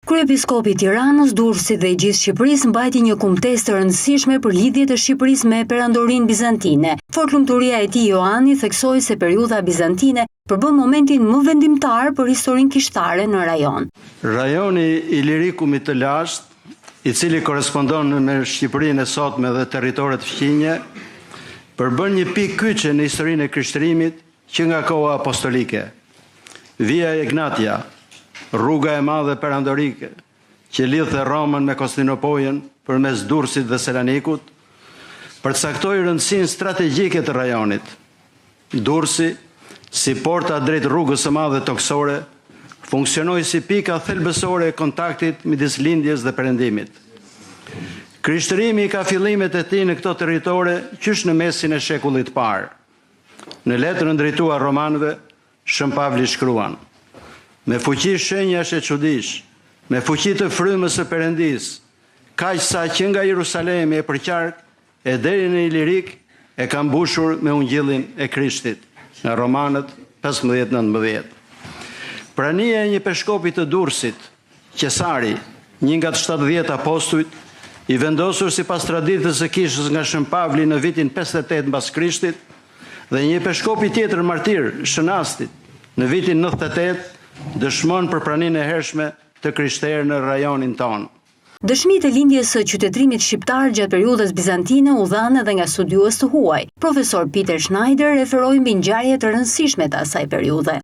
Kryepiskopi i Tiranës, Durrësit dhe i gjithë Shqipërisë mbajti një kumtesë të rëndësishme për lidhjet e Shqipërisë me perandorinë bizantine. Fort lumturia e tij Ioani theksoi se periudha bizantine përbën momentin më vendimtar për historinë kishtare në rajon. Rajoni Ilirikumit të lashtë, i cili korespondon me Shqipërinë e sotme dhe territoret fqinje, përbën një pikë kyçe në historinë e krishtërimit që nga koha apostolike. Via Egnatia, rruga e madhe perandorike, që lidhte Romën me Konstantinopolin përmes Durrësit dhe Selanikut, përcaktoi rëndësinë strategjike të rajonit. Durrësi, si porta drejt rrugës së madhe toksore, funksionoi si pika thelbësore e kontaktit midis lindjes dhe perëndimit. Krishtërimi ka fillimet e tij në këto territore qysh në mesin e shekullit të parë. Në letrën drejtuar romanëve, Shën Pavli shkruan: me fuqi shenjash e çudish, me fuqi të frymës së Perëndis, kaq sa që nga Jerusalemi e përqark e deri në Ilirik e ka mbushur me ungjillin e Krishtit. Nga Romanët 15:19. Prania e një peshkopi të Durrësit, Qesari, një nga të 70 apostujt, i vendosur sipas traditës së kishës nga Shën Pavli në vitin 58 mbas Krishtit, dhe një peshkopi tjetër martir, Shënastit, në vitin 98, dëshmon për praninë e hershme të krishterë në rajonin tonë. Dëshmitë e lindjes së qytetërimit shqiptar gjatë periudhës bizantine u dhanë edhe nga studiues të huaj. Profesor Peter Schneider referoi mbi ngjarje të rëndësishme të asaj periudhe.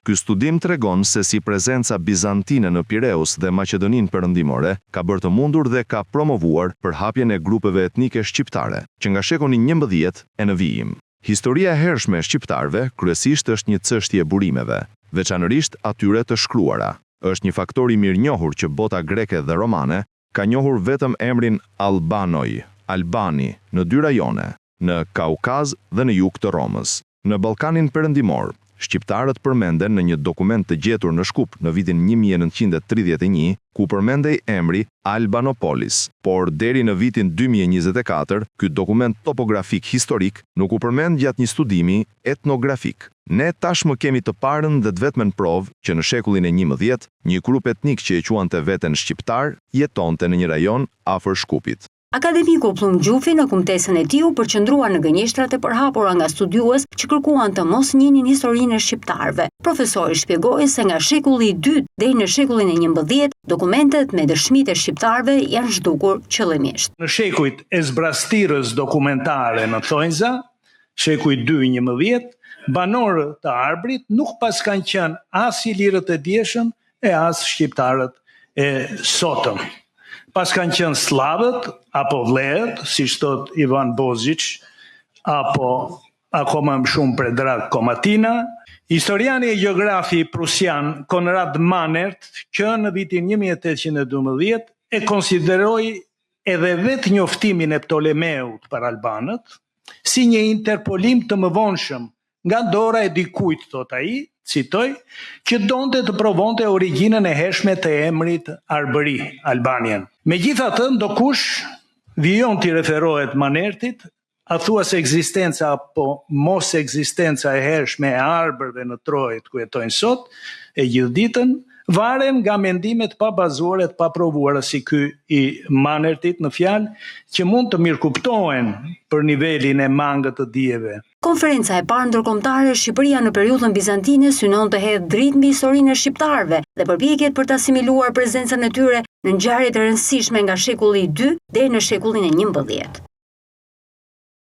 Ky studim tregon se si prezenca bizantine në Pireus dhe Maqedoninë Perëndimore ka bërë të mundur dhe ka promovuar përhapjen e grupeve etnike shqiptare, që nga shekulli 11 e në vijim. Historia e hershme e shqiptarëve kryesisht është një çështje burimeve, veçanërisht atyre të shkruara. Është një faktor i mirënjohur që bota greke dhe romane ka njohur vetëm emrin Albanoj, Albani, në 2 rajone, në Kaukaz dhe në jug të Romës. Në Ballkanin Perëndimor, shqiptarët përmenden në një dokument të gjetur në Shkup në vitin 1931, ku përmendej emri Albanopolis, por deri në vitin 2024, ky dokument topografik historik nuk u përmend gjatë një studimi etnografik. Ne tashmë kemi të parën dhe të vetmen provë që në shekullin e 11, një grup etnik që e quante veten shqiptar jetonte në një rajon afër Shkupit. Akademiku Plum Gjufi në kumtesën e tij u përqendrua në gënjeshtrat e përhapura nga studiues që kërkuan të mos njihnin historinë e shqiptarëve. Profesori shpjegoi se nga shekulli i 2 deri në shekullin e 11, dokumentet me dëshmitë e shqiptarëve janë zhdukur qëllimisht. Në shekujt e zbrastirës dokumentare në Thonjza, shekuj 2-11, banorët të Arbrit nuk pas kanë qenë as ilirët e dieshëm e as shqiptarët e sotëm. Pas kanë qenë slavët, apo vlerët, si thot Ivan Bozic, apo akoma më shumë Predrag Komatina. Historiani e gjeografi prusian Konrad Mannert, që në vitin 1812 e konsideroi edhe vetë njoftimin e Ptolemeut për albanët si një interpolim të mëvonshëm nga dora e dikujt, thot ai, citoj, që donte të provonte origjinën e hershme të emrit Arbëri, Albanian. Megjithatë, ndokush vijon t'i referohet Mannertit, a thua se ekzistenca apo mos ekzistenca e hershme e arbërve në Trojë ku jetojnë sot, e gjithë ditën, varen nga mendimet pa bazuara të pa provuara si ky i Mannertit në fjalë, që mund të mirëkuptohen për nivelin e mangët të dijeve. Konferenca e parë ndërkombëtare Shqipëria në periudhën bizantine synon të hedhë dritë mbi historinë e shqiptarëve dhe përpjekjet për të asimiluar prezencën e tyre në ngjarjet e rëndësishme nga shekulli i 2 deri në shekullin e 11.